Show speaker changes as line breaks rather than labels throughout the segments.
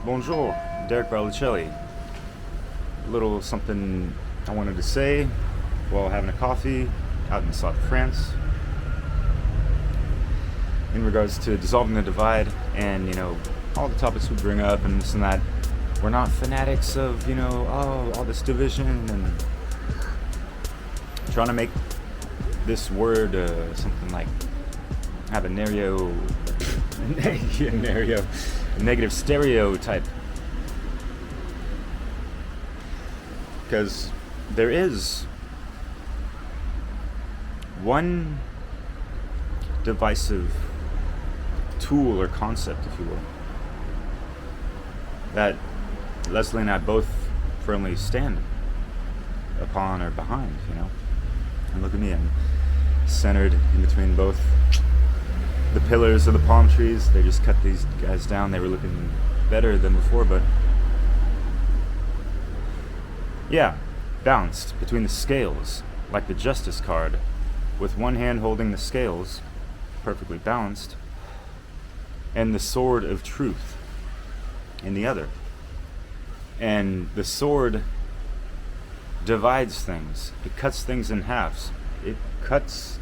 Bonjour, Derek Barlicelli. A little something I wanted to say while having a coffee out in the south of France in regards to dissolving the divide and, all the topics we bring up and this and that. We're not fanatics of, all this division and trying to make this word something like have a negative stereotype, because there is one divisive tool or concept, if you will, that Leslie and I both firmly stand upon or behind, and look at me, I'm centered in between both the pillars of the palm trees. They just cut these guys down. They were looking better than before, but yeah, balanced between the scales, like the justice card, with one hand holding the scales, perfectly balanced, and the sword of truth in the other. And the sword divides things. It cuts things in halves. It cuts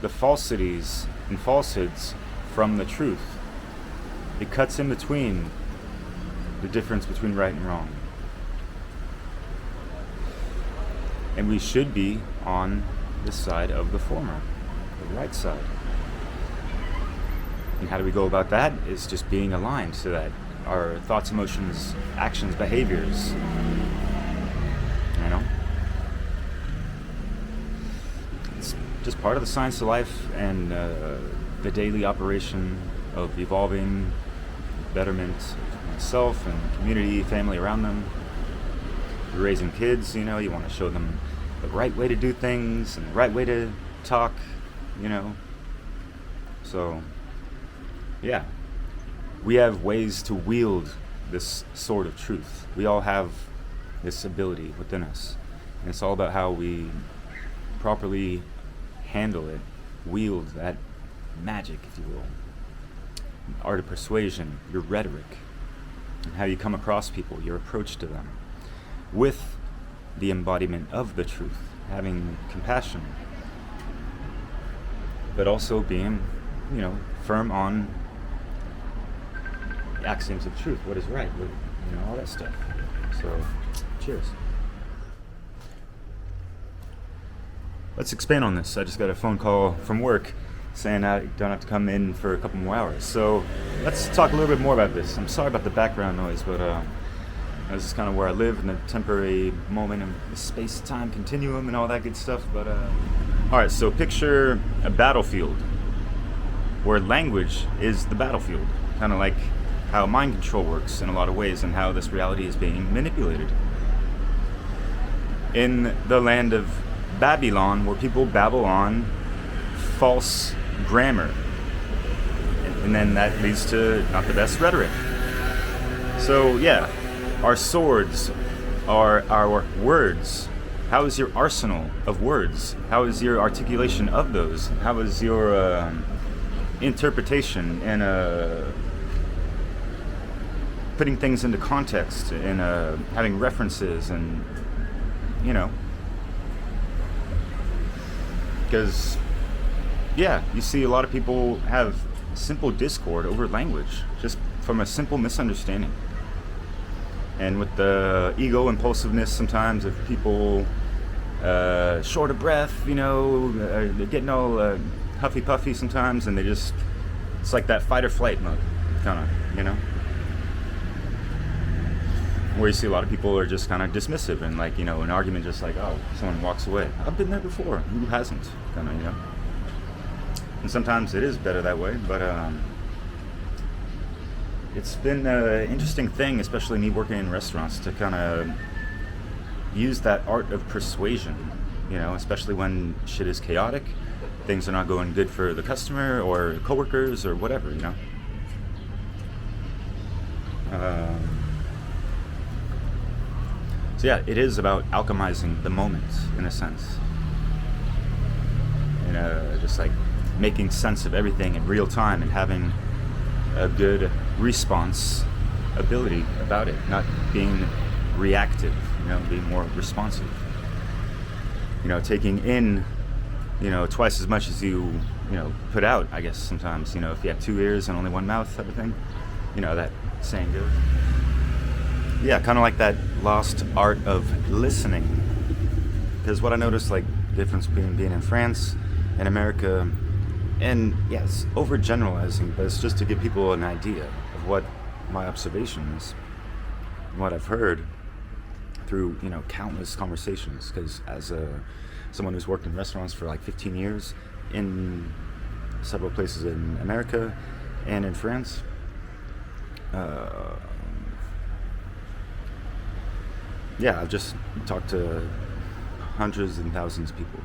the falsities and falsehoods from the truth. It cuts in between the difference between right and wrong. And we should be on the side of the former, the right side. And how do we go about that? It's just being aligned to that. Our thoughts, emotions, actions, behaviors. It's just part of the science of life and the daily operation of evolving, betterment of myself and community, family around them. You're raising kids, you want to show them the right way to do things and the right way to talk, So, yeah. We have ways to wield this sword of truth. We all have this ability within us. And it's all about how we properly handle it, wield that magic, if you will. Art of persuasion, your rhetoric, and how you come across people, your approach to them, with the embodiment of the truth, having compassion, but also being, firm on axioms of truth, what is right, all that stuff. So, cheers. Let's expand on this. I just got a phone call from work saying I don't have to come in for a couple more hours. So, let's talk a little bit more about this. I'm sorry about the background noise, but this is kind of where I live in the temporary moment of the space-time continuum and all that good stuff. But alright, so picture a battlefield where language is the battlefield, kind of like how mind control works in a lot of ways and how this reality is being manipulated. In the land of Babylon, where people babble on false grammar, and then that leads to not the best rhetoric. So yeah, our swords are our words. How is your arsenal of words? How is your articulation of those? How is your interpretation and putting things into context and having references and, because, you see a lot of people have simple discord over language, just from a simple misunderstanding. And with the ego impulsiveness sometimes of people short of breath, they're getting all huffy-puffy sometimes, and it's like that fight or flight mode, kind of, where you see a lot of people are just kind of dismissive and an argument just like, oh, someone walks away. I've been there before. Who hasn't? Kind of, And sometimes it is better that way, but it's been an interesting thing, especially me working in restaurants, to kind of use that art of persuasion, especially when shit is chaotic, things are not going good for the customer or coworkers or whatever, So yeah, it is about alchemizing the moment, in a sense. And just like making sense of everything in real time and having a good response ability about it, not being reactive, being more responsive. Taking in, twice as much as you put out, I guess, sometimes, if you have two ears and only one mouth type of thing, that saying goes. Yeah, kind of like that lost art of listening. Because what I noticed, like, the difference between being in France and America, and yes, overgeneralizing, but it's just to give people an idea of what my observation is, and what I've heard through, countless conversations. Because as someone who's worked in restaurants for like 15 years in several places in America and in France, yeah, I've just talked to hundreds and thousands of people.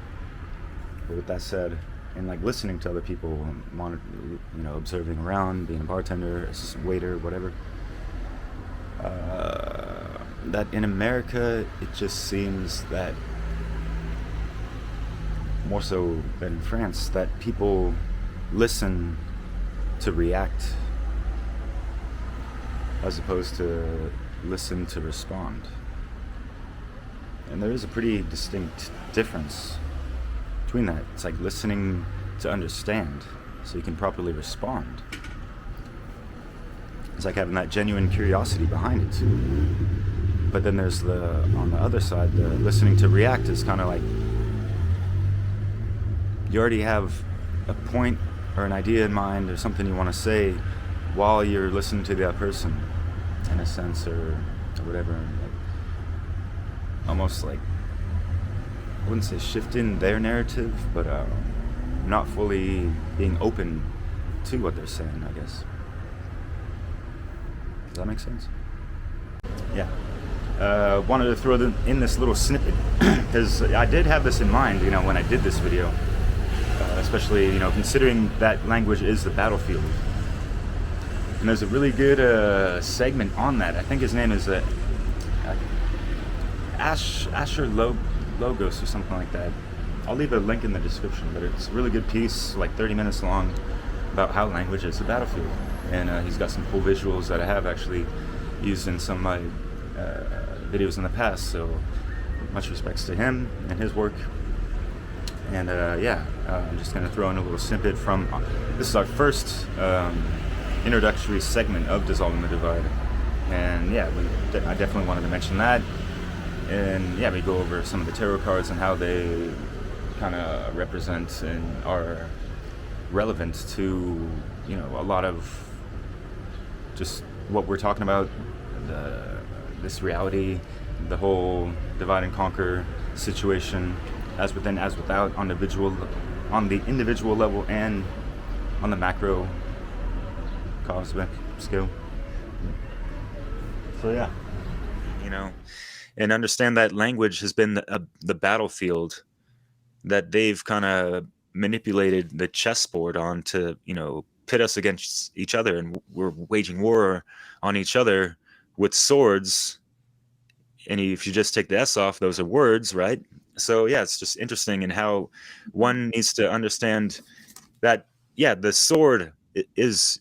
But with that said, and like listening to other people, observing around, being a bartender, a waiter, whatever, that in America, it just seems that more so than in France, that people listen to react as opposed to listen to respond. And there is a pretty distinct difference between that. It's like listening to understand so you can properly respond. It's like having that genuine curiosity behind it too. But then there's on the other side, the listening to react is kind of like you already have a point or an idea in mind or something you want to say while you're listening to the other person, in a sense, or whatever. Like, almost like, I wouldn't say shifting their narrative, but not fully being open to what they're saying, I guess. Does that make sense? Yeah. Wanted to throw in this little snippet because I did have this in mind, when I did this video, especially, considering that language is the battlefield. And there's a really good segment on that. I think his name is Asher Logos or something like that. I'll leave a link in the description, but it's a really good piece, like 30 minutes long, about how language is the battlefield. And he's got some cool visuals that I have actually used in some of my videos in the past, so much respects to him and his work. And I'm just going to throw in a little snippet from, this is our first introductory segment of Dissolving the Divide. And yeah, I definitely wanted to mention that. And yeah, we go over some of the tarot cards and how they kind of represent and are relevant to, a lot of just what we're talking about, this reality, the whole divide and conquer situation, as within, as without, on the individual level and on the macro cosmic scale. So yeah, and understand that language has been the battlefield that they've kind of manipulated the chessboard on to, pit us against each other, and we're waging war on each other with swords. And if you just take the S off, those are words, right? So yeah, it's just interesting in how one needs to understand that, yeah, the sword is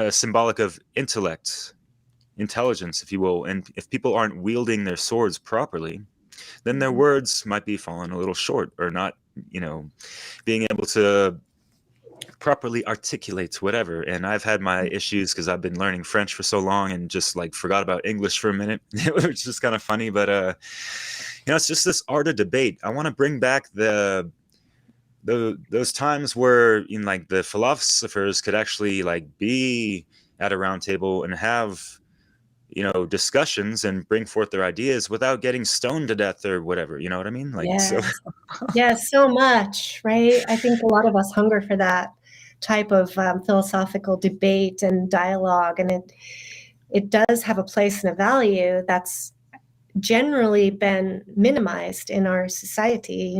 symbolic of intellect, intelligence, if you will. And if people aren't wielding their swords properly, then their words might be falling a little short, or not, being able to properly articulate whatever. And I've had my issues because I've been learning French for so long and just like forgot about English for a minute, which is just kind of funny. But it's just this art of debate. I want to bring back those times where, like, the philosophers could actually like be at a round table and have discussions and bring forth their ideas without getting stoned to death or whatever. You know what I mean? Like,
yes.
So
Yes, so much, right? I think a lot of us hunger for that type of philosophical debate and dialogue, and it does have a place and a value that's generally been minimized in our society.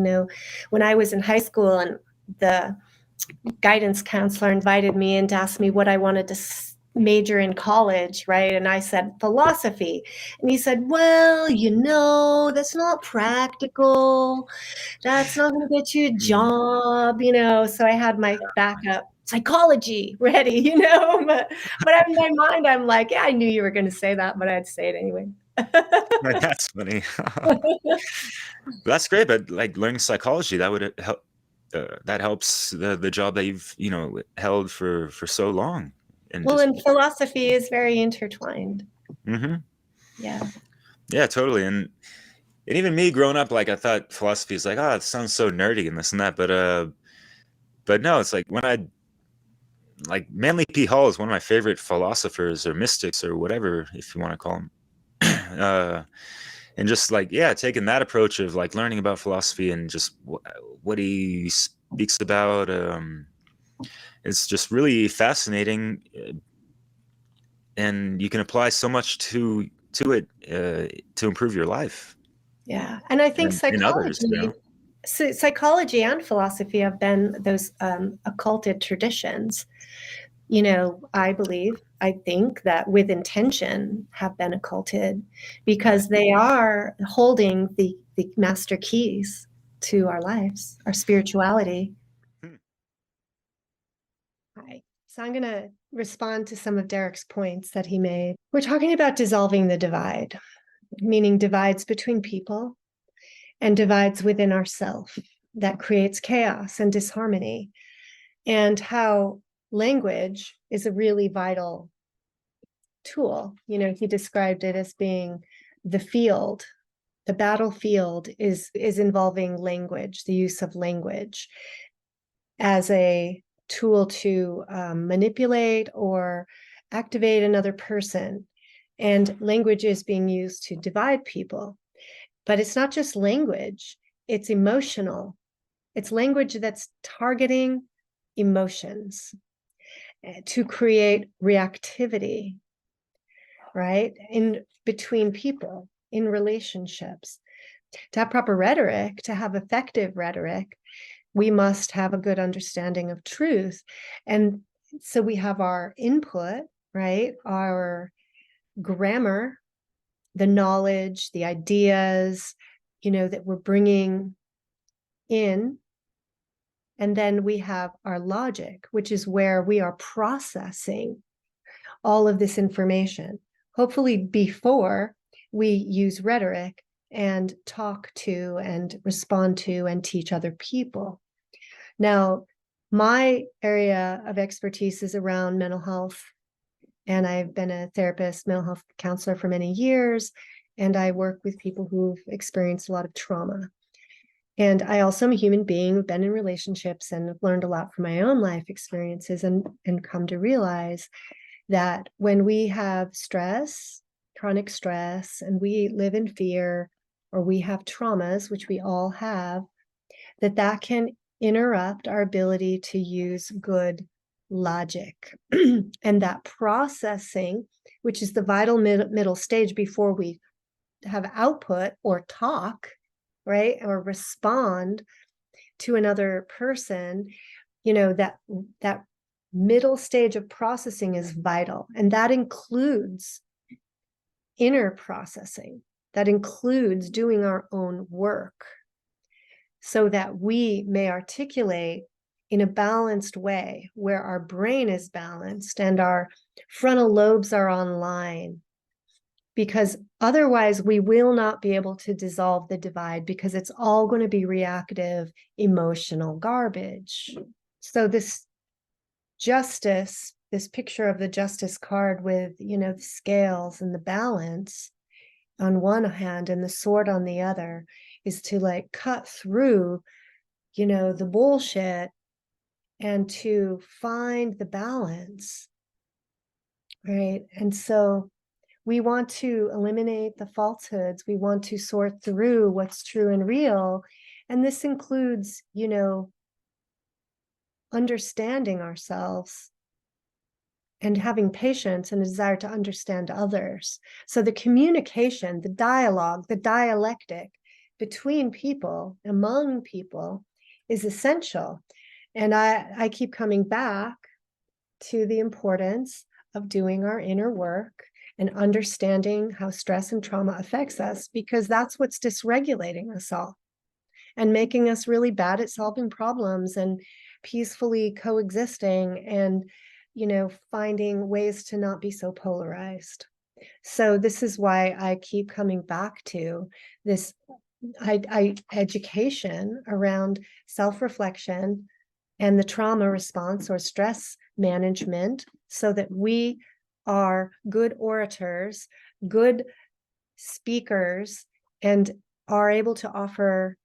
When I was in high school and the guidance counselor invited me in to ask me what I wanted to major in college, right? And I said philosophy. And he said, well, that's not practical. That's not going to get you a job, So I had my backup psychology ready, you know, but in my mind, I'm like, yeah, I knew you were going to say that, but I'd say it anyway.
That's funny. That's great, but like learning psychology, that would help. That helps the job that you've held for so long. And
well,
just
and philosophy is very intertwined.
mm-hmm.
Yeah.
Yeah, totally. And even me growing up, like I thought philosophy is like, oh, it sounds so nerdy and this and that, but no, it's like when I like Manly P. Hall is one of my favorite philosophers or mystics or whatever, if you want to call him. And just like, yeah, taking that approach of like learning about philosophy and just what he speaks about, it's just really fascinating, and you can apply so much to it to improve your life.
Yeah. And I think
and others,
psychology and philosophy have been those occulted traditions. You know, I think that with intention have been occulted because they are holding the master keys to our lives, our spirituality. Right. So I'm going to respond to some of Derek's points that he made. We're talking about dissolving the divide, meaning divides between people and divides within ourself that creates chaos and disharmony, and how language is a really vital tool. You know, he described it as being the field. The battlefield is involving language, the use of language as a tool to manipulate or activate another person. And language is being used to divide people. But it's not just language, it's emotional. It's language that's targeting emotions to create reactivity, right? In between people, in relationships. To have proper rhetoric, to have effective rhetoric, we must have a good understanding of truth. And so we have our input, right? Our grammar, the knowledge, the ideas, that we're bringing in. And then we have our logic, which is where we are processing all of this information, hopefully before we use rhetoric and talk to and respond to and teach other people. Now, my area of expertise is around mental health, and I've been a therapist, mental health counselor for many years, and I work with people who've experienced a lot of trauma. And I also am a human being who've been in relationships and have learned a lot from my own life experiences and come to realize that when we have stress, chronic stress, and we live in fear, or we have traumas, which we all have, that can interrupt our ability to use good logic. And that processing, which is the vital middle stage before we have output or talk, right, or respond to another person, that middle stage of processing is vital. And that includes inner processing. That includes doing our own work so that we may articulate in a balanced way where our brain is balanced and our frontal lobes are online. Because otherwise we will not be able to dissolve the divide, because it's all going to be reactive, emotional garbage. So this justice, this picture of the justice card with, the scales and the balance on one hand and the sword on the other, is to like cut through, the bullshit and to find the balance, right? And so we want to eliminate the falsehoods. We want to sort through what's true and real. And this includes, understanding ourselves and having patience and a desire to understand others. So the communication, the dialogue, the dialectic between people, among people, is essential. And I keep coming back to the importance of doing our inner work and understanding how stress and trauma affects us, because that's what's dysregulating us all and making us really bad at solving problems and peacefully coexisting and, finding ways to not be so polarized. So this is why I keep coming back to this education around self-reflection and the trauma response or stress management, so that we are good orators, good speakers, and are able to offer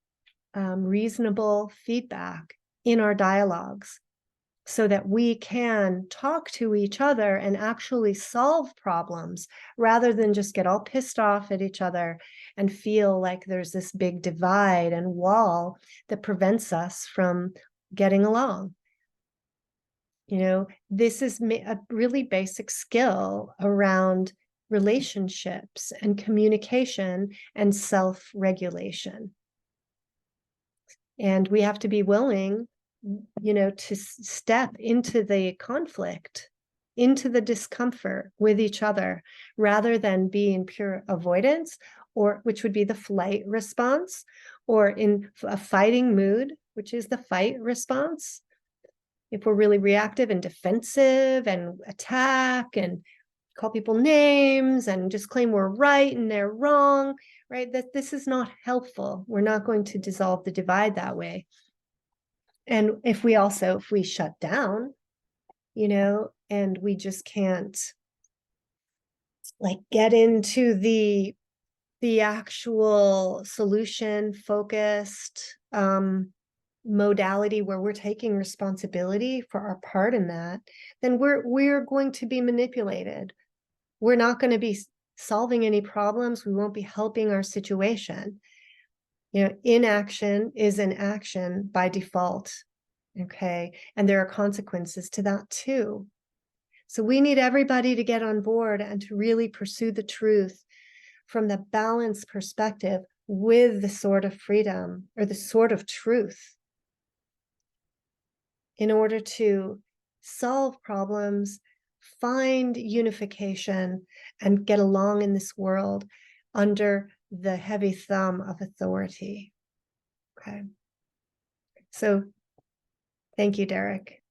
reasonable feedback in our dialogues, so that we can talk to each other and actually solve problems rather than just get all pissed off at each other and feel like there's this big divide and wall that prevents us from getting along. This is a really basic skill around relationships and communication and self-regulation. And we have to be willing, to step into the conflict, into the discomfort with each other, rather than be in pure avoidance, or which would be the flight response, or in a fighting mood, which is the fight response. If we're really reactive and defensive and attack and call people names and just claim we're right and they're wrong, right? That this is not helpful. We're not going to dissolve the divide that way. And if we shut down, and we just can't get into the actual solution focused modality where we're taking responsibility for our part in that, then we're going to be manipulated. We're not going to be solving any problems. We won't be helping our situation. Inaction is an action by default. Okay. And there are consequences to that too. So we need everybody to get on board and to really pursue the truth from the balanced perspective with the sword of freedom, or the sword of truth, in order to solve problems, find unification, and get along in this world under the heavy thumb of authority. Okay. So thank you, Derek.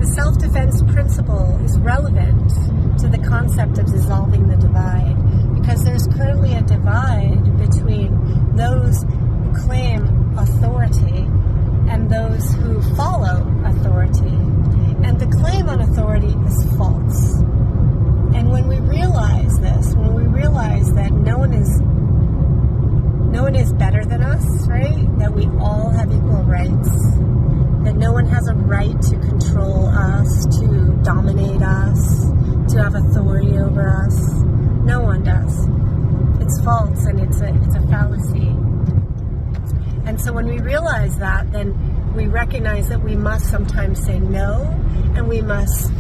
The self-defense principle is relevant to the concept of dissolving the divide, because there's currently a divide between those who claim authority and those who follow authority. And the claim on authority is false. And when we realize this, when we realize that no one is better than us, right? That we all have equal rights, that no one has a right to control us, to dominate us, to have authority over us. No one does. It's false, and it's a fallacy. And so when we realize that, then we recognize that we must sometimes say no, and we must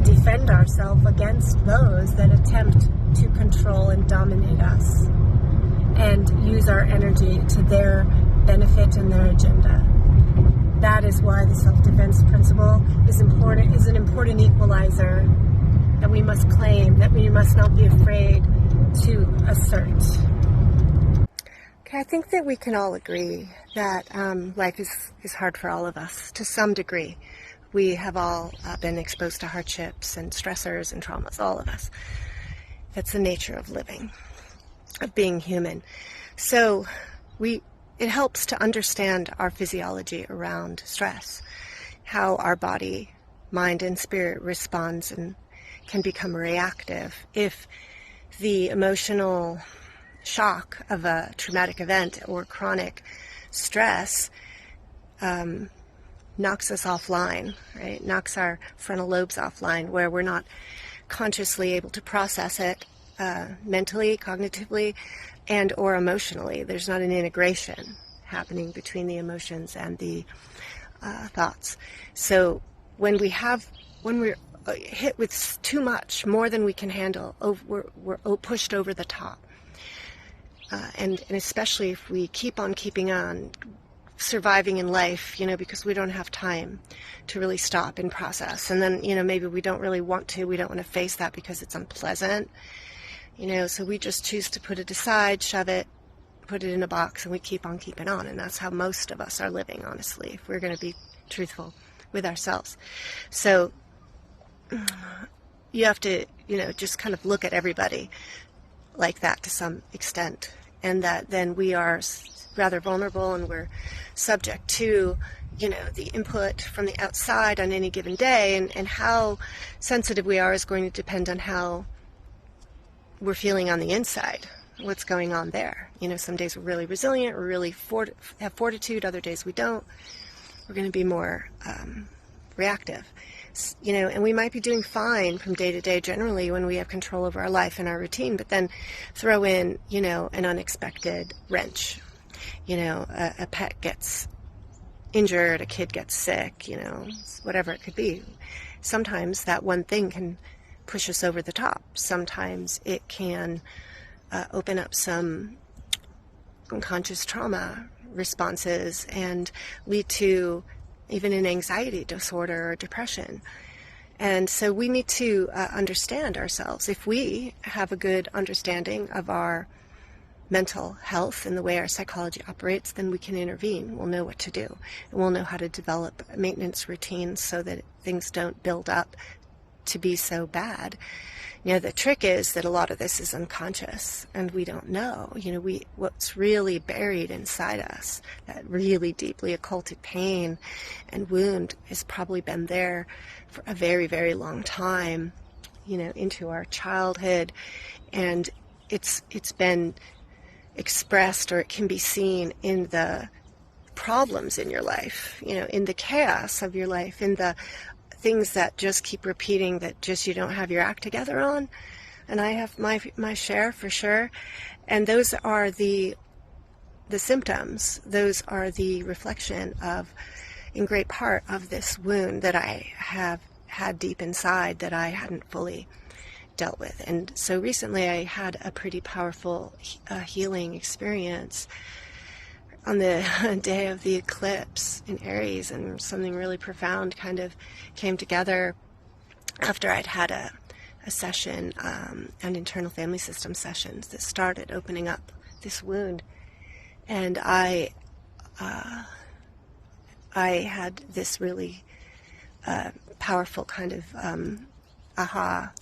defend ourselves against those that attempt to control and dominate us and use our energy to their benefit and their agenda. That is why the self-defense principle is an important equalizer that we must claim, that we must not be afraid to assert. Okay, I think that we can all agree that life is hard for all of us to some degree. We have all been exposed to hardships and stressors and traumas, all of us. That's the nature of living, of being human. So it helps to understand our physiology around stress, how our body, mind, and spirit responds and can become reactive if the emotional shock of a traumatic event or chronic stress knocks us offline, right? Knocks our frontal lobes offline, where we're not consciously able to process it mentally, cognitively, and or emotionally. There's not an integration happening between the emotions and the thoughts. So when we're hit with too much, more than we can handle, we're pushed over the top. And especially if we keep on keeping on,
surviving in life, because we don't have time to really stop and process. And then, maybe we don't really want to, we don't want to face that because it's unpleasant, so we just choose to put it aside, shove it, put it in a box, and we keep on keeping on. And that's how most of us are living, honestly, if we're going to be truthful with ourselves. So you have to, just kind of look at everybody like that to some extent, and that then we are rather vulnerable, and we're subject to, the input from the outside on any given day, and how sensitive we are is going to depend on how we're feeling on the inside, what's going on there. Some days we're really resilient, we're really have fortitude, other days we don't. We're going to be more reactive. And we might be doing fine from day to day generally when we have control over our life and our routine, but then throw in, an unexpected wrench. A pet gets injured, a kid gets sick, whatever it could be. Sometimes that one thing can push us over the top. Sometimes it can open up some unconscious trauma responses and lead to even an anxiety disorder or depression. And so we need to understand ourselves. If we have a good understanding of our mental health and the way our psychology operates, then we can intervene. We'll know what to do. And we'll know how to develop maintenance routines so that things don't build up to be so bad. The trick is that a lot of this is unconscious, and we don't know. What's really buried inside us, that really deeply occulted pain and wound, has probably been there for a very, very long time, into our childhood, and it's been expressed, or it can be seen in the problems in your life, in the chaos of your life, in the things that just keep repeating, that just you don't have your act together on. And I have my share for sure. And those are the symptoms. Those are the reflection of, in great part, of this wound that I have had deep inside that I hadn't fully dealt with. And so recently I had a pretty powerful healing experience on the day of the eclipse in Aries, and something really profound kind of came together after I'd had a session, an internal family system sessions that started opening up this wound. And I had this really powerful kind of aha.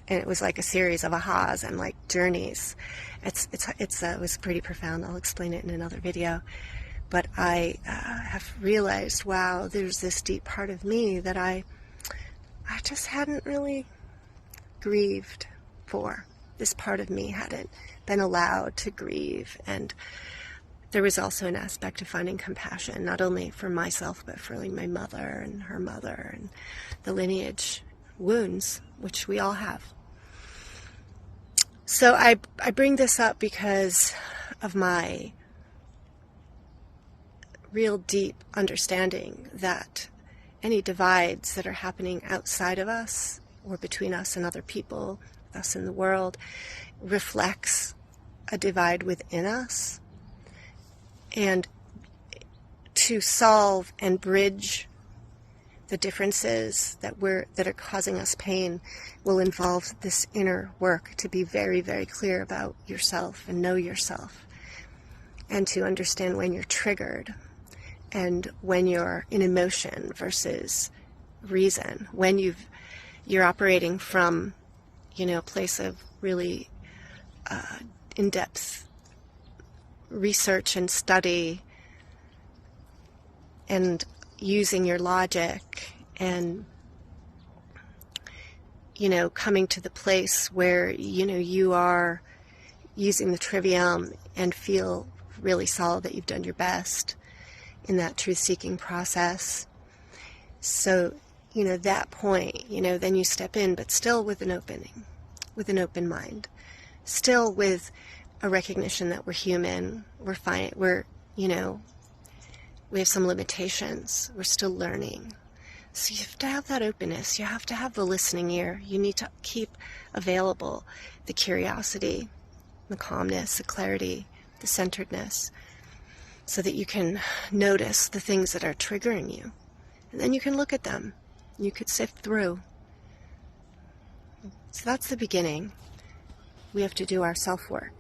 And it was like a series of ahas and like journeys. It was pretty profound. I'll explain it in another video. But I have realized, wow, there's this deep part of me that I just hadn't really grieved for. This part of me hadn't been allowed to grieve. And there was also an aspect of finding compassion, not only for myself, but for my mother and her mother and the lineage wounds, which we all have. So I bring this up because of my real deep understanding that any divides that are happening outside of us or between us and other people, us in the world, reflects a divide within us. And to solve and bridge the differences that are causing us pain will involve this inner work to be very, very clear about yourself and know yourself, and to understand when you're triggered and when you're in emotion versus reason, when you're operating from a place of really in-depth research and study and using your logic and coming to the place where you are using the trivium and feel really solid that you've done your best in that truth-seeking process. So that point, then you step in, but still with an open mind, still with a recognition that we're human, we're fine, we have some limitations. We're still learning. So you have to have that openness. You have to have the listening ear. You need to keep available the curiosity, the calmness, the clarity, the centeredness. so that you can notice the things that are triggering you. And then you can look at them. You could sift through. So that's the beginning. We have to do our self-work.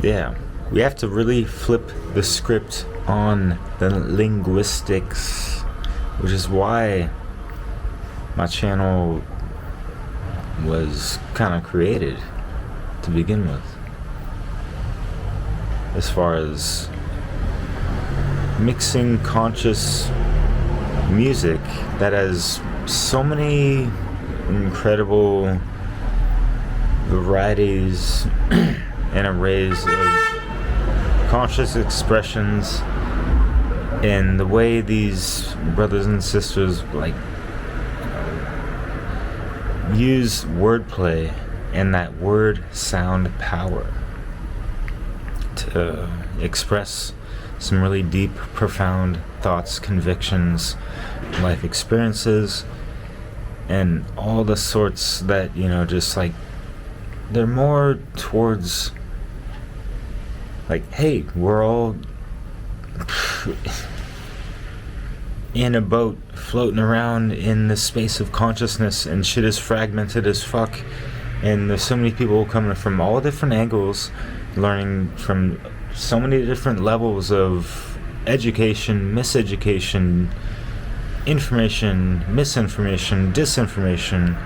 Yeah, we have to really flip the script on the linguistics, which is why my channel was kind of created to begin with. As far as mixing conscious music that has so many incredible varieties and arrays of conscious expressions, and the way these brothers and sisters use wordplay and that word sound power to express some really deep, profound thoughts, convictions, life experiences, and all the sorts that, they're more towards hey, we're all in a boat floating around in the space of consciousness, and shit is fragmented as fuck, and there's so many people coming from all different angles, learning from so many different levels of education, miseducation, information, misinformation, disinformation.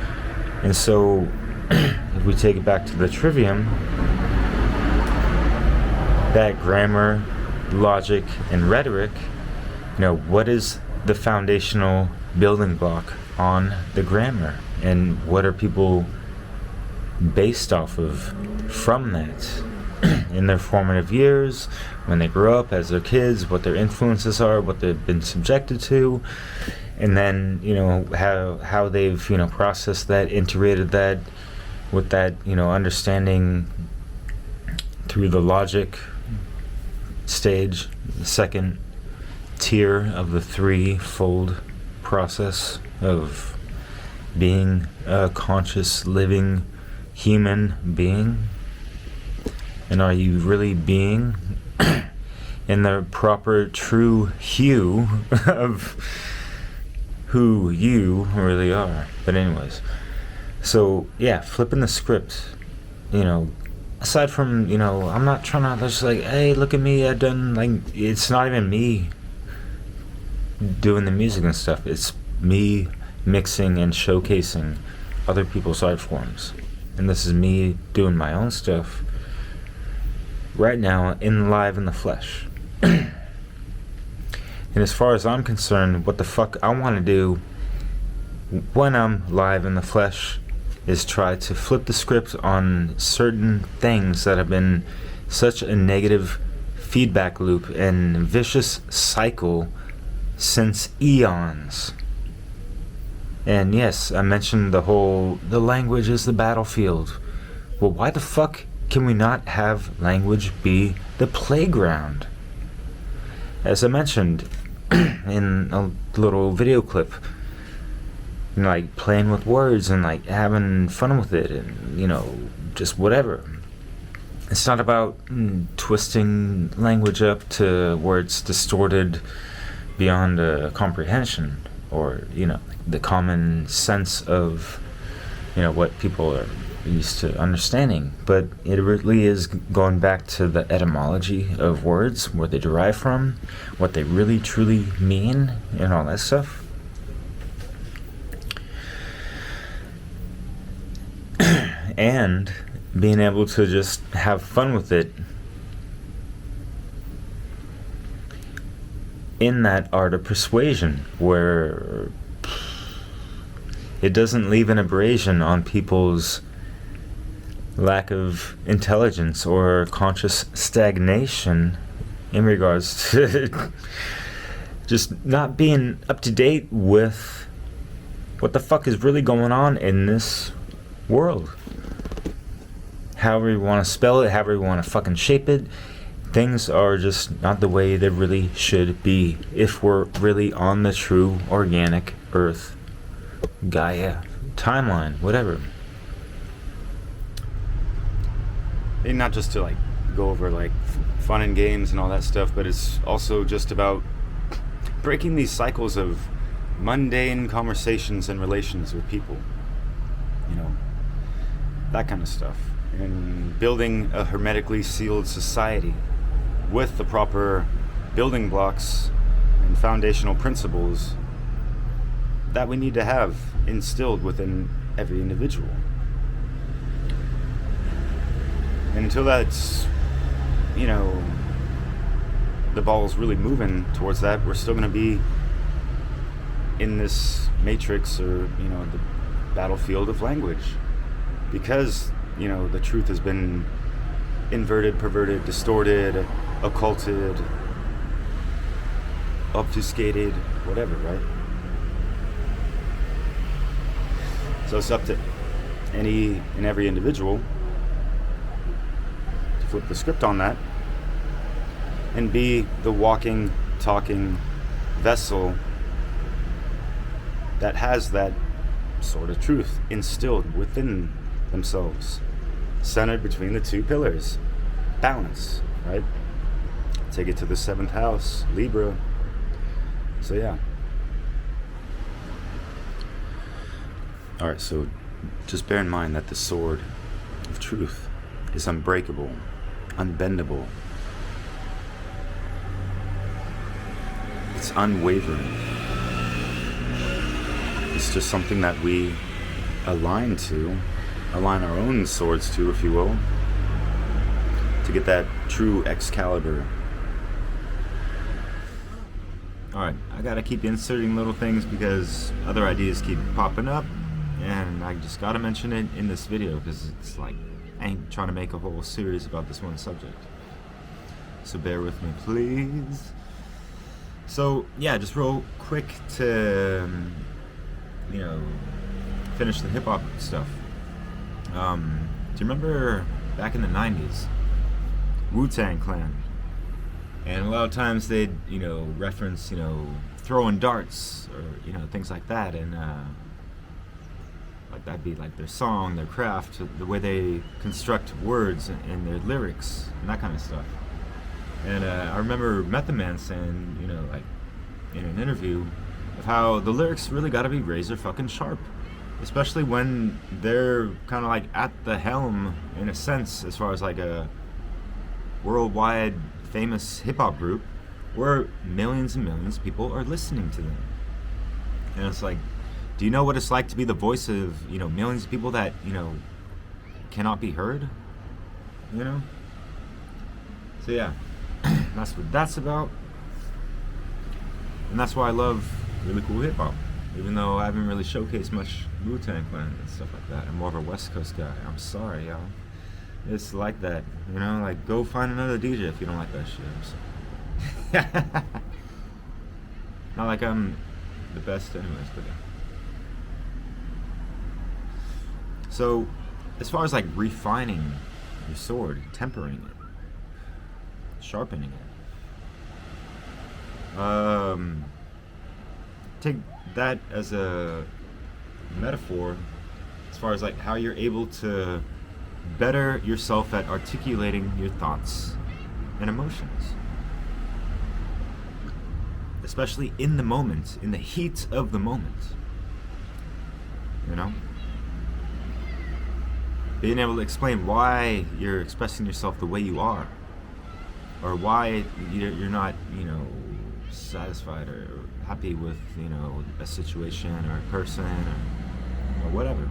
And so if we take it back to the trivium, that grammar, logic, and rhetoric, what is the foundational building block on the grammar, and what are people based off of from that in their formative years, when they grow up as their kids, what their influences are, what they've been subjected to, and then how they've processed that, integrated that with that understanding through the logic stage, the second tier of the threefold process of being a conscious, living human being. And are you really being in the proper true hue of who you really are? But anyways, so yeah, flipping the script, aside from, I'm not trying to just hey, look at me, I've done, it's not even me doing the music and stuff. It's me mixing and showcasing other people's art forms. And this is me doing my own stuff right now, live in the flesh. And as far as I'm concerned, what the fuck I want to do when I'm live in the flesh is try to flip the script on certain things that have been such a negative feedback loop and vicious cycle since eons. And yes, I mentioned the language is the battlefield. Well, why the fuck can we not have language be the playground? As I mentioned in a little video clip, playing with words and having fun with it, and just whatever. It's not about twisting language up to where it's distorted beyond comprehension, or the common sense of what people are used to understanding. But it really is going back to the etymology of words, where they derive from, what they really truly mean, and all that stuff. And being able to just have fun with it in that art of persuasion, where it doesn't leave an abrasion on people's lack of intelligence or conscious stagnation in regards to just not being up to date with what the fuck is really going on in this world. However you want to spell it, however you want to fucking shape it, things are just not the way they really should be if we're really on the true organic Earth, Gaia, timeline, whatever. and not just to like go over like fun and games and all that stuff, but it's also just about breaking these cycles of mundane conversations and relations with people, you know, that kind of stuff, and building a hermetically sealed society with the proper building blocks and foundational principles that we need to have instilled within every individual. And until that's, you know, the ball's really moving towards that, we're still going to be in this matrix, or, you know, the battlefield of language, because, you know, the truth has been inverted, perverted, distorted, occulted, obfuscated, whatever, right? So it's up to any and every individual to flip the script on that and be the walking, talking vessel that has that sort of truth instilled within themselves, centered between the two pillars. Balance, right? Take it to the 7th house, Libra. So yeah. Alright, so just bear in mind that the sword of truth is unbreakable, unbendable. It's unwavering. It's just something that we align our own swords to, if you will, to get that true Excalibur. Alright, I gotta keep inserting little things because other ideas keep popping up, and I just gotta mention it in this video because it's like, I ain't trying to make a whole series about this one subject. So bear with me, please. So, yeah, just real quick to, you know, finish the hip-hop stuff. Do you remember back in the 90s, wu-tang Clan? And a lot of times they'd, you know, reference, you know, throwing darts or, you know, things like that. And, like, that'd be like their song, their craft, the way they construct words and their lyrics and that kind of stuff. And I remember Method Man saying, you know, like, in an interview, of how the lyrics really gotta be razor fucking sharp. Especially when they're kind of like at the helm, in a sense, as far as like a worldwide famous hip-hop group where millions and millions of people are listening to them. And it's like, do you know what it's like to be the voice of, you know, millions of people that, you know, cannot be heard? You know? So yeah, that's what that's about. And that's why I love really cool hip-hop. Even though I haven't really showcased much wu-tang Clan and stuff like that. I'm more of a West Coast guy. I'm sorry, y'all. It's like that, you know? Like, go find another DJ if you don't like that shit. Not like I'm the best anyways, but yeah. So, as far as like refining your sword, tempering it, sharpening it, take that as a metaphor as far as like how you're able to better yourself at articulating your thoughts and emotions, especially in the moment, in the heat of the moment, you know, being able to explain why you're expressing yourself the way you are, or why you're not, you know, satisfied or happy with, you know, a situation or a person or whatever,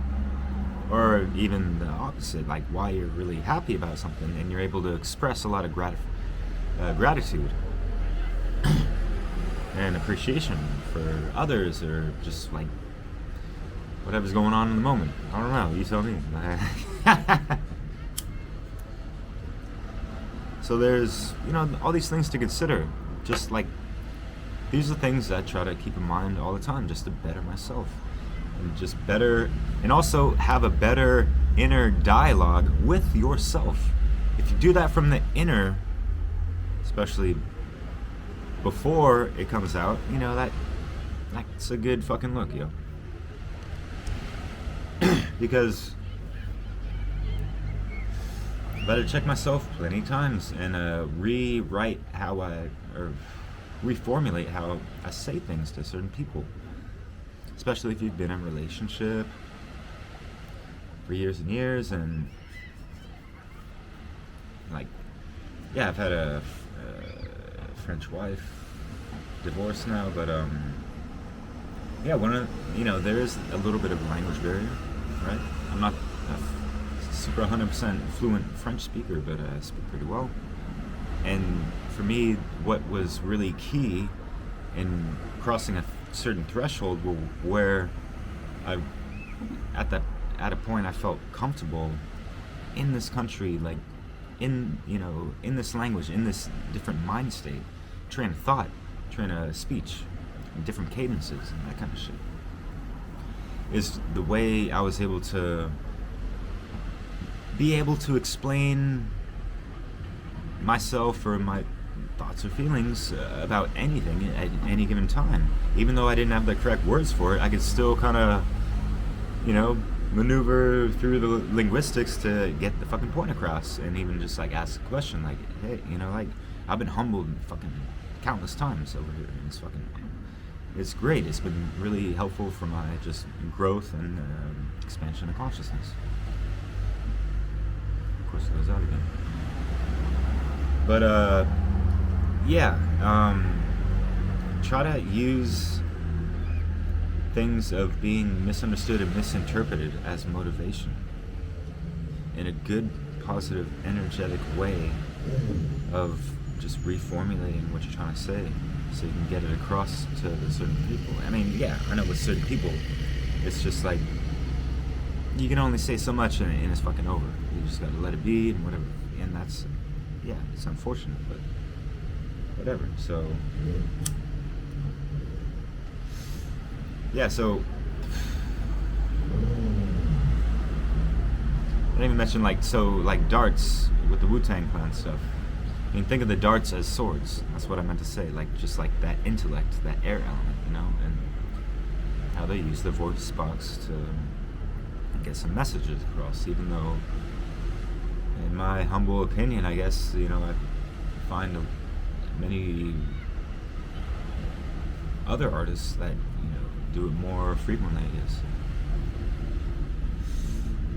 or even the opposite, like why you're really happy about something and you're able to express a lot of gratitude and appreciation for others, or just like whatever's going on in the moment. I don't know, you tell me. So there's, you know, all these things to consider. Just like, these are things that I try to keep in mind all the time, just to better myself, and just better, and also have a better inner dialogue with yourself. If you do that from the inner, especially before it comes out, you know, that's a good fucking look, yo. I've had to check myself plenty of times and rewrite or reformulate how I say things to certain people. Especially if you've been in a relationship for years and years, and like, yeah, I've had a French wife, divorced now, but yeah, there is a little bit of a language barrier, right? I'm not a super 100% fluent French speaker, but I speak pretty well. And for me, what was really key in crossing a certain threshold where at a point I felt comfortable in this country, like in this language, in this different mind state, train of thought, train of speech, different cadences and that kind of shit, is the way I was able to explain myself or my thoughts or feelings about anything at any given time. Even though I didn't have the correct words for it, I could still kind of, maneuver through the linguistics to get the fucking point across, and even just like ask a question like, hey, like, I've been humbled fucking countless times over here, and it's great. It's been really helpful for my just growth and expansion of consciousness. Of course, it goes out again. But try to use things of being misunderstood and misinterpreted as motivation in a good, positive, energetic way of just reformulating what you're trying to say so you can get it across to the certain people. I mean, yeah, I know with certain people, it's just like, you can only say so much and it's fucking over. You just gotta let it be and whatever. And that's, yeah, it's unfortunate, but whatever. So, yeah, so I didn't even mention like darts with the wu-tang Clan stuff. I mean, think of the darts as swords. That's what I meant to say. Like, just like that intellect, that air element, and how they use the voice box to get some messages across. Even though, in my humble opinion, I guess, I find many other artists that, do it more frequently, I guess.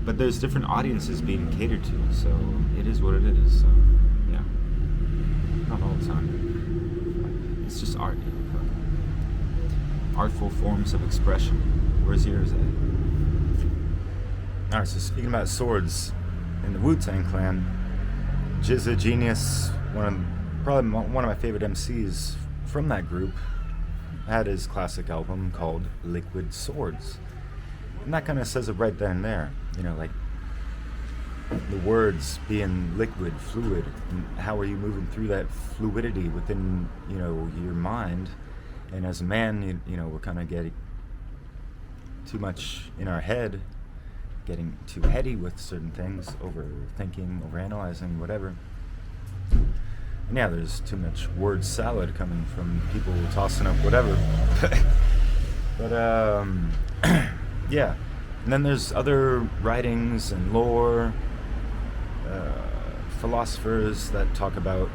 But there's different audiences being catered to, so it is what it is. So, yeah. Not all the time. It's just art. Artful forms of expression. Where's yours at? Alright, so speaking about swords, in the Wu-Tang Clan, Jizza Genius, probably one of my favorite MCs from that group, had his classic album called Liquid Swords. And that kind of says it right then and there. Like, the words being liquid, fluid, and how are you moving through that fluidity within, your mind. And as a man, we're kind of getting too much in our head, getting too heady with certain things, overthinking, overanalyzing, whatever. And yeah, there's too much word salad coming from people tossing up whatever. But yeah. And then there's other writings and lore, philosophers that talk about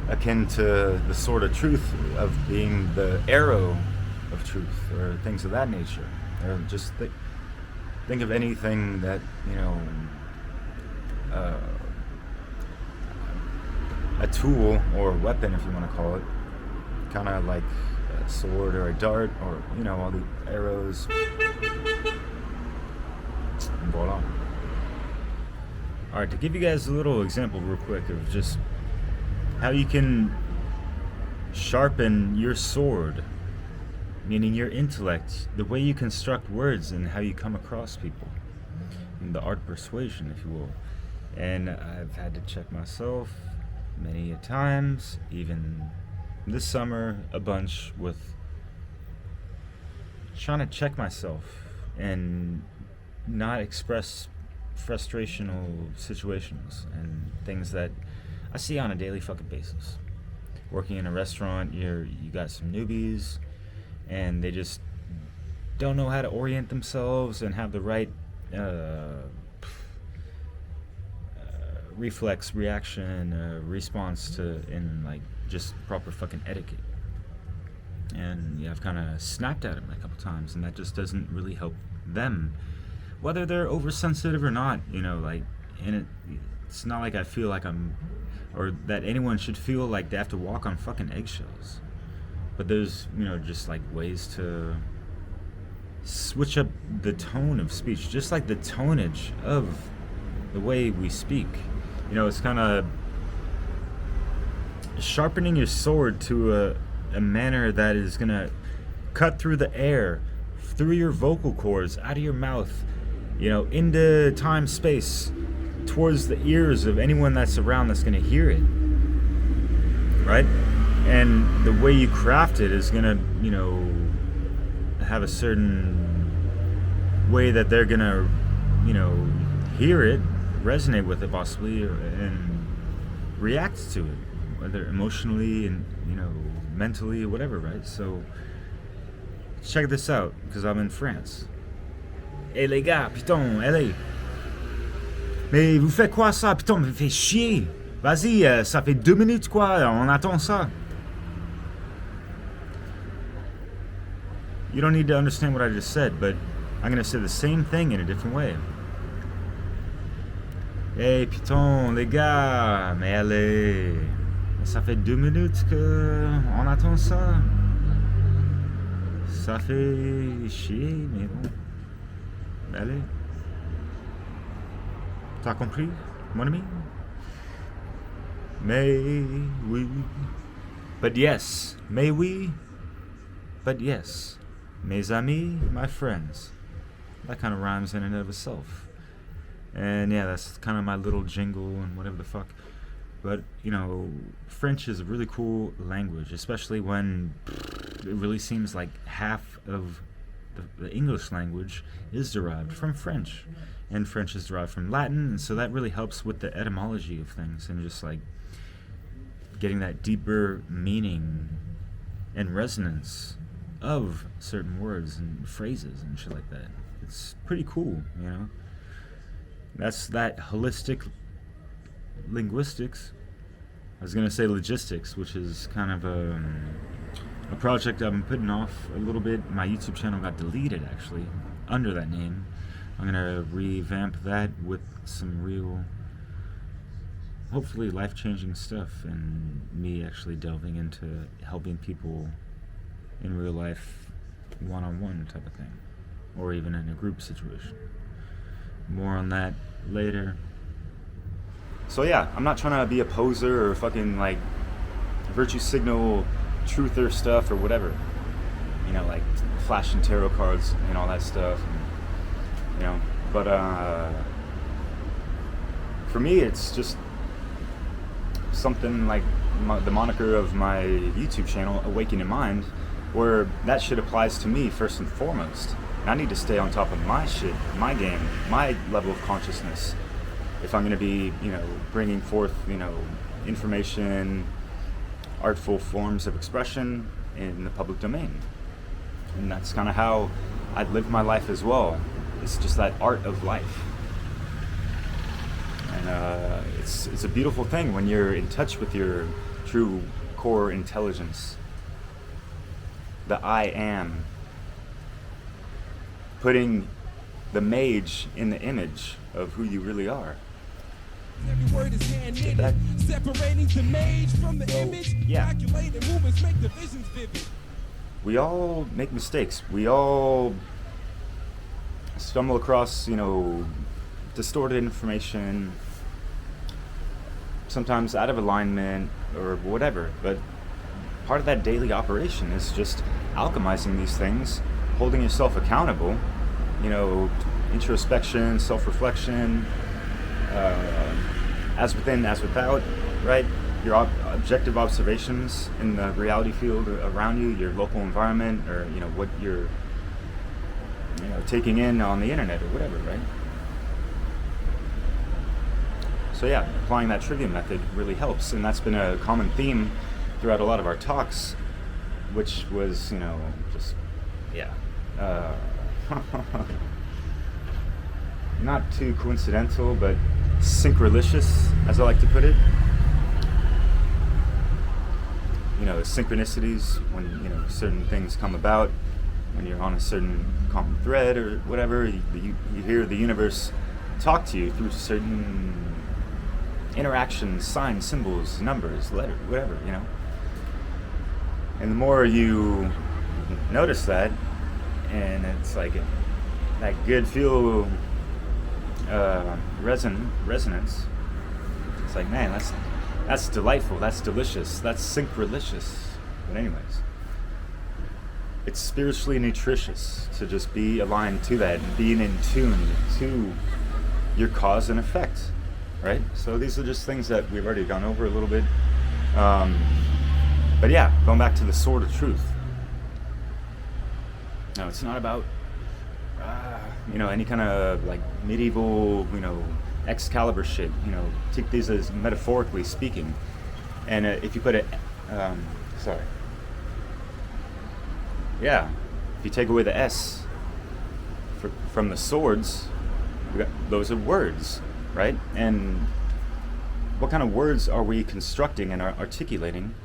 akin to the sword of truth of being the arrow of truth, or things of that nature. Or just think of anything that, a tool or a weapon, if you want to call it, kind of like a sword or a dart, or all the arrows. And voila. Alright, to give you guys a little example real quick of just how you can sharpen your sword, meaning your intellect, the way you construct words and how you come across people, and the art of persuasion, if you will. And I've had to check myself many a times, even this summer a bunch, with trying to check myself and not express frustrational situations and things that I see on a daily fucking basis. Working in a restaurant, you got some newbies and they just don't know how to orient themselves and have the right reflex reaction response to in like just proper fucking etiquette. And yeah, I've kind of snapped at him a couple times, and that just doesn't really help them, whether they're oversensitive or not. You know, like, and it's not like I feel like I'm, or that anyone should feel like they have to walk on fucking eggshells. But there's, you know, just like ways to switch up the tone of speech, just like the tonage of the way we speak. You know, it's kind of sharpening your sword to a manner that is gonna cut through the air, through your vocal cords, out of your mouth, you know, into time, space, towards the ears of anyone that's around that's gonna hear it, right? And the way you craft it is gonna, you know, have a certain way that they're gonna, you know, hear it, resonate with it possibly, and react to it, whether emotionally and, you know, mentally, whatever, right? So check this out, because I'm in France. Hey les gars, putain, allez. Mais vous faites quoi ça? Putain, me fait chier. Vas-y, ça fait 2 minutes quoi, on attend ça. You don't need to understand what I just said, but I'm going to say the same thing in a different way. Hey putain, les gars, mais allez. Ça fait 2 minutes qu'on attend ça. Ça fait chier, mais bon. Allez. T'as compris, mon ami? May we? But yes, may we? But yes, mes amis, my friends. That kind of rhymes in and of itself. And yeah, that's kind of my little jingle and whatever the fuck. But, you know, French is a really cool language, especially when it really seems like half of the English language is derived from French. And French is derived from Latin, and so that really helps with the etymology of things and just like getting that deeper meaning and resonance of certain words and phrases and shit like that. It's pretty cool, you know? That's that holistic linguistics. I was going to say logistics, which is kind of a project I've been putting off a little bit. My YouTube channel got deleted, actually, under that name. I'm going to revamp that with some real, hopefully life-changing stuff, and me actually delving into helping people in real life, one-on-one type of thing, or even in a group situation. More on that later. So yeah, I'm not trying to be a poser or fucking like virtue signal truther stuff or whatever. You know, like flashing tarot cards and all that stuff. And, you know, but for me, it's just something like the moniker of my YouTube channel, AwakenYaMind, where that shit applies to me first and foremost. And I need to stay on top of my shit, my game, my level of consciousness. If I'm going to be, you know, bringing forth, you know, information, artful forms of expression in the public domain. And that's kind of how I live my life as well. It's just that art of life. And it's a beautiful thing when you're in touch with your true core intelligence. The I am. Putting the mage in the image of who you really are.
Every word is hand-knitted, separating the mage from the image.
Yeah.
Calculated movements make the visions vivid.
We all make mistakes. We all stumble across, you know, distorted information, sometimes out of alignment or whatever. But part of that daily operation is just alchemizing these things, holding yourself accountable, you know, introspection, self-reflection, as within, as without, right? Your objective observations in the reality field around you, your local environment, or, you know, what you're, you know, taking in on the internet or whatever, right? So yeah, applying that trivia method really helps, and that's been a common theme throughout a lot of our talks, which was, you know, just, yeah. Not too coincidental, but synchronicious, as I like to put it. You know, synchronicities, when, you know, certain things come about, when you're on a certain common thread or whatever, you hear the universe talk to you through certain interactions, signs, symbols, numbers, letters, whatever, you know. And the more you notice that, and it's like that good feel resonance, it's like, man, that's delightful, that's delicious, that's synchronicious. But anyways, it's spiritually nutritious to just be aligned to that and being in tune to your cause and effect, right? So these are just things that we've already gone over a little bit. But yeah, going back to the sword of truth. No, it's not about, you know, any kind of like medieval, you know, Excalibur shit. You know, take these as metaphorically speaking. And if you put it, if you take away the S from the swords, those are words, right? And what kind of words are we constructing and articulating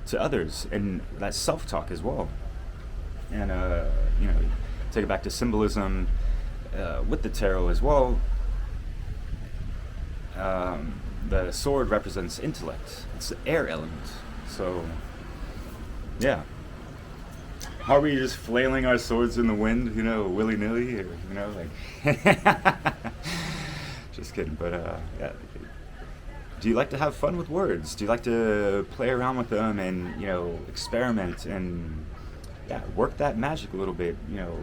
to others? And that self-talk as well. And you know, take it back to symbolism with the tarot as well. The sword represents intellect. It's the air element. So, yeah. Are we just flailing our swords in the wind, you know, willy-nilly, or, you know, like... Just kidding, but, yeah. Do you like to have fun with words? Do you like to play around with them and, you know, experiment and, yeah, work that magic a little bit, you know,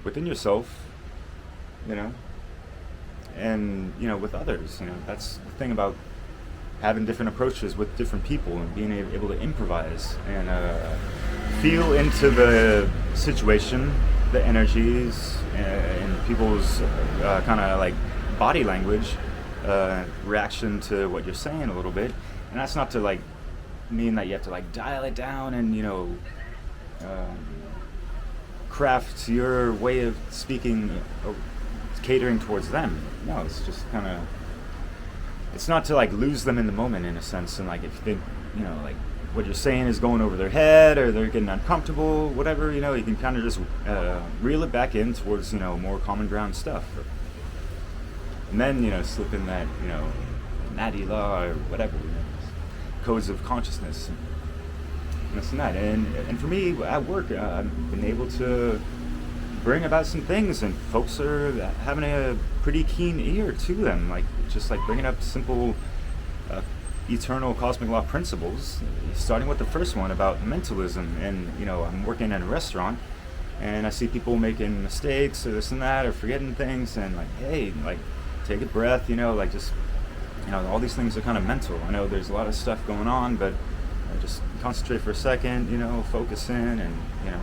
within yourself, you know, and, you know, with others, you know? That's the thing about having different approaches with different people and being able to improvise and feel into the situation, the energies, and people's kind of like body language, reaction to what you're saying a little bit. And that's not to like mean that you have to like dial it down and, you know, craft your way of speaking, catering towards them. No, it's just kind of, it's not to like lose them in the moment in a sense. And like if you think, you know, like what you're saying is going over their head or they're getting uncomfortable, whatever, you know, you can kind of just reel it back in towards, you know, more common ground stuff. And then, you know, slip in that, you know, natty law or whatever, you know, codes of consciousness and this and that. And for me, at work, I've been able to bring about some things, and folks are having a pretty keen ear to them, like just like bringing up simple eternal cosmic law principles, starting with the first one about mentalism. And, you know, I'm working in a restaurant and I see people making mistakes or this and that or forgetting things, and like, hey, like, take a breath, you know, like just, you know, all these things are kind of mental. I know there's a lot of stuff going on, but just concentrate for a second, you know, focus in and, you know,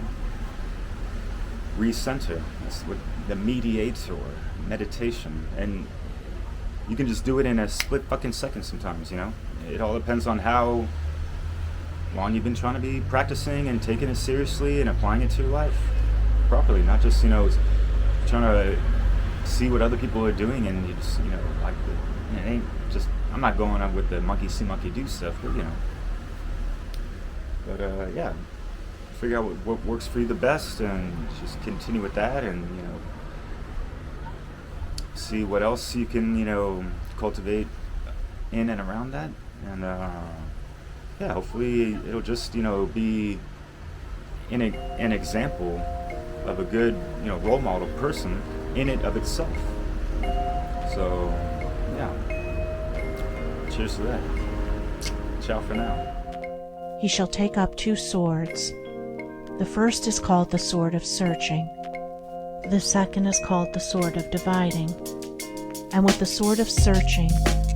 recenter. That's what the mediator or meditation. And you can just do it in a split fucking second sometimes, you know. It all depends on how long you've been trying to be practicing and taking it seriously and applying it to your life properly, not just, you know, trying to see what other people are doing and you just, you know, like, it ain't just, I'm not going on with the monkey see monkey do stuff, but, you know. But, yeah, figure out what works for you the best and just continue with that, and, you know, see what else you can, you know, cultivate in and around that. And, yeah, hopefully it'll just, you know, be an example of a good, you know, role model person in it of itself. So, yeah. Cheers to that. Ciao for now.
He shall take up 2 swords. The first is called the sword of searching. The second is called the sword of dividing. And with the sword of searching,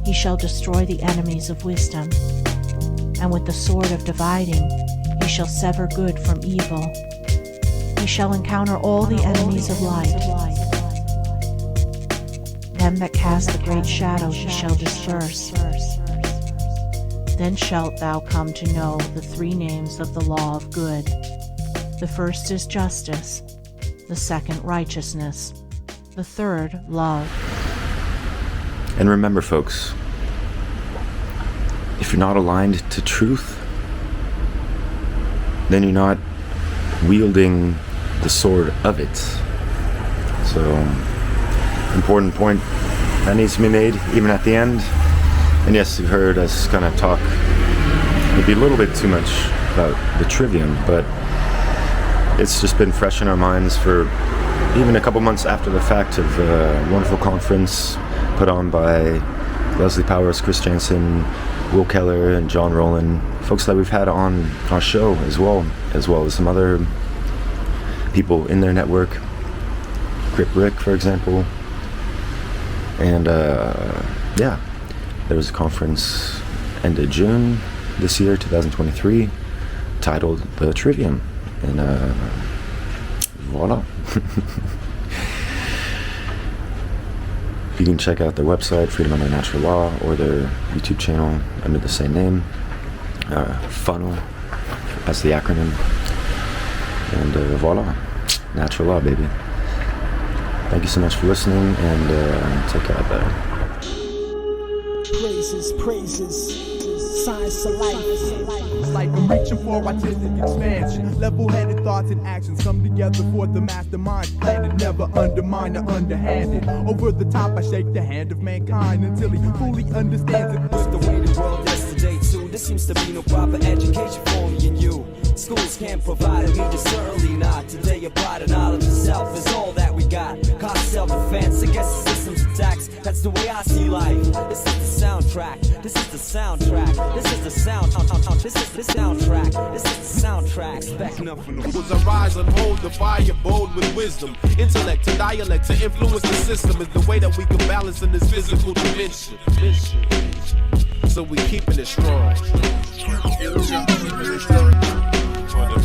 he shall destroy the enemies of wisdom. And with the sword of dividing, he shall sever good from evil. He shall encounter all the enemies of light. Them that cast the great shadow he shall disperse. Then shalt thou come to know the 3 names of the law of good. The first is justice, the second righteousness, the third love.
And remember, folks, if you're not aligned to truth, then you're not wielding the sword of it. So, important point that needs to be made even at the end. And yes, you've heard us kind of talk maybe a little bit too much about the trivium, but it's just been fresh in our minds for even a couple months after the fact of a wonderful conference put on by Leslie Powers, Chris Jansen, Will Keller, and John Rowland, folks that we've had on our show as well as some other people in their network, Grip Rick, for example. And yeah, there was a conference end of June this year, 2023, titled The Trivium, and voila. You can check out their website, Freedom Under Natural Law, or their YouTube channel under the same name, Funnel, that's the acronym, and voila, natural law, baby. Thank you so much for listening, and take care out there.
Praises. Science of life. Like I'm reaching for artistic expansion. Level-headed thoughts and actions come together for the mastermind plan and never undermine or underhanded. Over the top, I shake the hand of mankind until he fully understands it.
With the way the world is today, too, there seems to be no proper education for me and you. Schools can't provide it, me certainly not. Today, applied knowledge of self is all that we got. Cost self-defense against the system's attacks. That's the way I see life. This is the soundtrack. This is the soundtrack. This is the sound. This is the soundtrack. This is the soundtrack. Expect nothing.
Was I rise and hold the fire, bold with wisdom, intellect to dialect to influence the system is the way that we can balance in this physical dimension. So we keeping it strong. For the